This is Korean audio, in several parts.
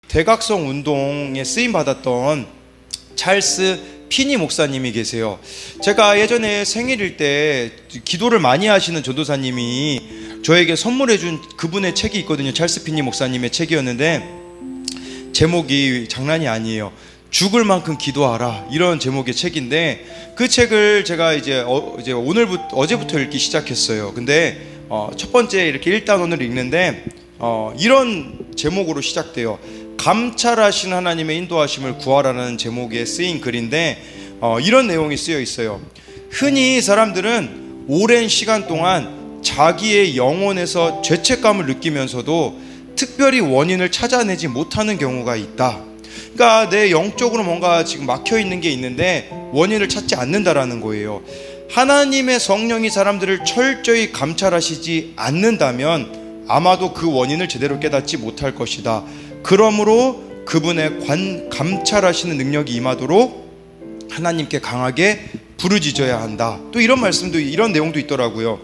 대각성 운동에 쓰임 받았던 찰스 피니 목사님이 계세요. 제가 예전에 생일일 때 기도를 많이 하시는 전도사님이 저에게 선물해 준 그분의 책이 있거든요. 찰스 피니 목사님의 책이었는데 제목이 장난이 아니에요. 죽을 만큼 기도하라, 이런 제목의 책인데, 그 책을 제가 이제 어제부터 읽기 시작했어요. 근데 첫 번째 이렇게 1단원을 읽는데 이런 제목으로 시작돼요. 감찰하신 하나님의 인도하심을 구하라는 제목에 쓰인 글인데 이런 내용이 쓰여 있어요. 흔히 사람들은 오랜 시간 동안 자기의 영혼에서 죄책감을 느끼면서도 특별히 원인을 찾아내지 못하는 경우가 있다. 그러니까 내 영적으로 뭔가 지금 막혀 있는 게 있는데 원인을 찾지 않는다라는 거예요. 하나님의 성령이 사람들을 철저히 감찰하시지 않는다면 아마도 그 원인을 제대로 깨닫지 못할 것이다. 그러므로 그분의 감찰하시는 능력이 임하도록 하나님께 강하게 부르짖어야 한다. 또 이런 말씀도, 이런 내용도 있더라고요.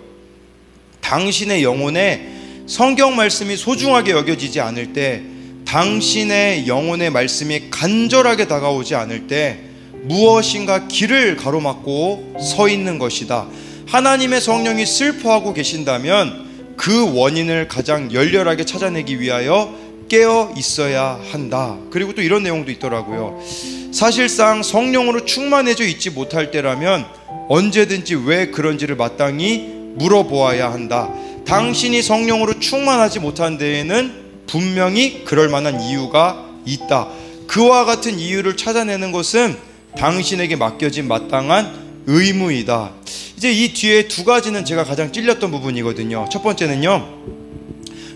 당신의 영혼에 성경 말씀이 소중하게 여겨지지 않을 때, 당신의 영혼의 말씀이 간절하게 다가오지 않을 때 무엇인가 길을 가로막고 서 있는 것이다. 하나님의 성령이 슬퍼하고 계신다면 그 원인을 가장 열렬하게 찾아내기 위하여 깨어 있어야 한다. 그리고 또 이런 내용도 있더라고요. 사실상 성령으로 충만해져 있지 못할 때라면 언제든지 왜 그런지를 마땅히 물어보아야 한다. 당신이 성령으로 충만하지 못한 데에는 분명히 그럴 만한 이유가 있다. 그와 같은 이유를 찾아내는 것은 당신에게 맡겨진 마땅한 의무이다. 이제 이 뒤에 두 가지는 제가 가장 찔렸던 부분이거든요. 첫 번째는요,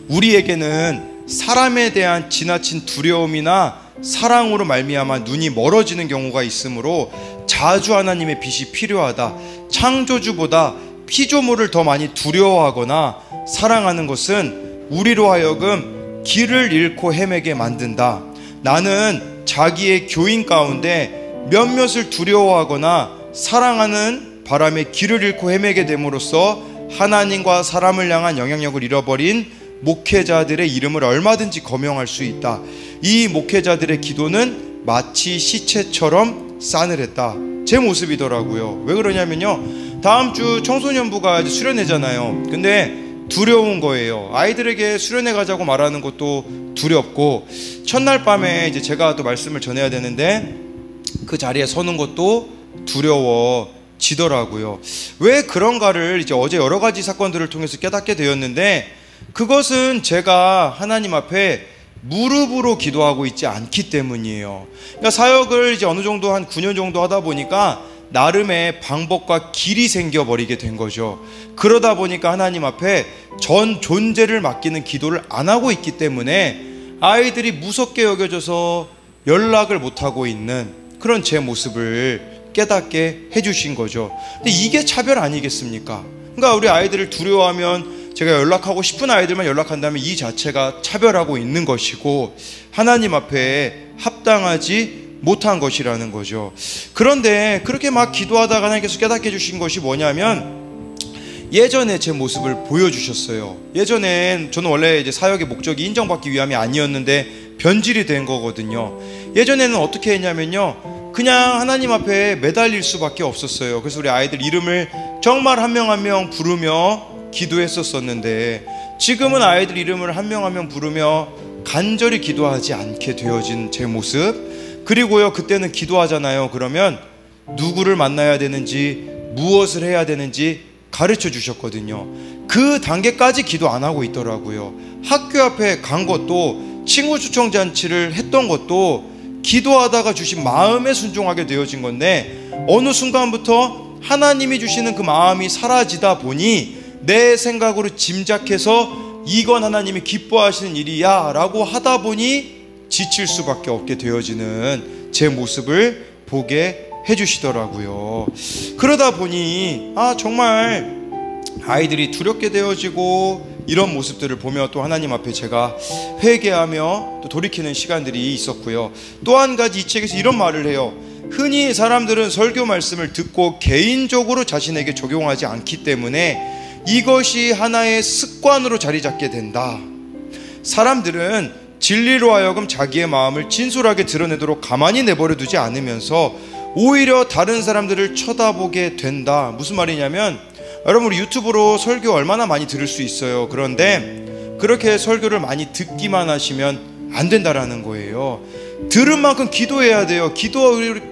우리에게는 사람에 대한 지나친 두려움이나 사랑으로 말미암아 눈이 멀어지는 경우가 있으므로 자주 하나님의 빛이 필요하다. 창조주보다 피조물을 더 많이 두려워하거나 사랑하는 것은 우리로 하여금 길을 잃고 헤매게 만든다. 나는 자기의 교인 가운데 몇몇을 두려워하거나 사랑하는 바람에 길을 잃고 헤매게 됨으로써 하나님과 사람을 향한 영향력을 잃어버린 목회자들의 이름을 얼마든지 거명할 수 있다. 이 목회자들의 기도는 마치 시체처럼 싸늘했다. 제 모습이더라고요. 왜 그러냐면요, 다음 주 청소년부가 이제 수련회잖아요. 근데 두려운 거예요. 아이들에게 수련회 가자고 말하는 것도 두렵고, 첫날 밤에 이제 제가 또 말씀을 전해야 되는데 그 자리에 서는 것도 두려워지더라고요. 왜 그런가를 이제 어제 여러 가지 사건들을 통해서 깨닫게 되었는데, 그것은 제가 하나님 앞에 무릎으로 기도하고 있지 않기 때문이에요. 그러니까 사역을 이제 어느 정도 한 9년 정도 하다 보니까 나름의 방법과 길이 생겨버리게 된 거죠. 그러다 보니까 하나님 앞에 전 존재를 맡기는 기도를 안 하고 있기 때문에 아이들이 무섭게 여겨져서 연락을 못하고 있는 그런 제 모습을 깨닫게 해주신 거죠. 근데 이게 차별 아니겠습니까? 그러니까 우리 아이들을 두려워하면, 제가 연락하고 싶은 아이들만 연락한다면 이 자체가 차별하고 있는 것이고 하나님 앞에 합당하지 못한 것이라는 거죠. 그런데 그렇게 막 기도하다가 하나님께서 깨닫게 해주신 것이 뭐냐면, 예전에 제 모습을 보여주셨어요. 예전엔 저는 원래 이제 사역의 목적이 인정받기 위함이 아니었는데 변질이 된 거거든요. 예전에는 어떻게 했냐면요, 그냥 하나님 앞에 매달릴 수밖에 없었어요. 그래서 우리 아이들 이름을 정말 한 명 한 명 부르며 기도했었는데, 지금은 아이들 이름을 한 명 한 명 부르며 간절히 기도하지 않게 되어진 제 모습. 그리고요, 그때는 기도하잖아요. 그러면 누구를 만나야 되는지, 무엇을 해야 되는지 가르쳐 주셨거든요. 그 단계까지 기도 안 하고 있더라고요. 학교 앞에 간 것도, 친구 초청 잔치를 했던 것도 기도하다가 주신 마음에 순종하게 되어진 건데, 어느 순간부터 하나님이 주시는 그 마음이 사라지다 보니 내 생각으로 짐작해서 이건 하나님이 기뻐하시는 일이야 라고 하다 보니 지칠 수밖에 없게 되어지는 제 모습을 보게 해주시더라고요. 그러다 보니 정말 아이들이 두렵게 되어지고, 이런 모습들을 보며 또 하나님 앞에 제가 회개하며 또 돌이키는 시간들이 있었고요. 또 한 가지 이 책에서 이런 말을 해요. 흔히 사람들은 설교 말씀을 듣고 개인적으로 자신에게 적용하지 않기 때문에 이것이 하나의 습관으로 자리 잡게 된다. 사람들은 진리로 하여금 자기의 마음을 진솔하게 드러내도록 가만히 내버려 두지 않으면서 오히려 다른 사람들을 쳐다보게 된다. 무슨 말이냐면, 여러분 우리 유튜브로 설교 얼마나 많이 들을 수 있어요. 그런데 그렇게 설교를 많이 듣기만 하시면 안 된다라는 거예요. 들은 만큼 기도해야 돼요.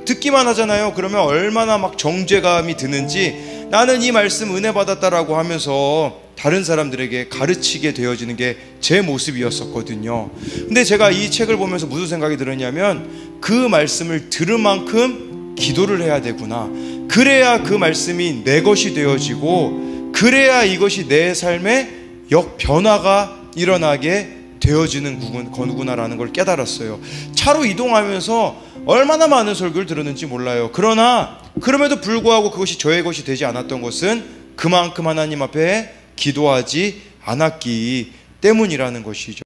듣기만 하잖아요. 그러면 얼마나 막 정죄감이 드는지, 나는 이 말씀 은혜 받았다라고 하면서 다른 사람들에게 가르치게 되어지는 게 제 모습이었었거든요. 근데 제가 이 책을 보면서 무슨 생각이 들었냐면, 그 말씀을 들은 만큼 기도를 해야 되구나. 그래야 그 말씀이 내 것이 되어지고, 그래야 이것이 내 삶의 역변화가 일어나게 되어지는 거구나라는 걸 깨달았어요. 차로 이동하면서 얼마나 많은 설교를 들었는지 몰라요. 그러나 그럼에도 불구하고 그것이 저의 것이 되지 않았던 것은 그만큼 하나님 앞에 기도하지 않았기 때문이라는 것이죠.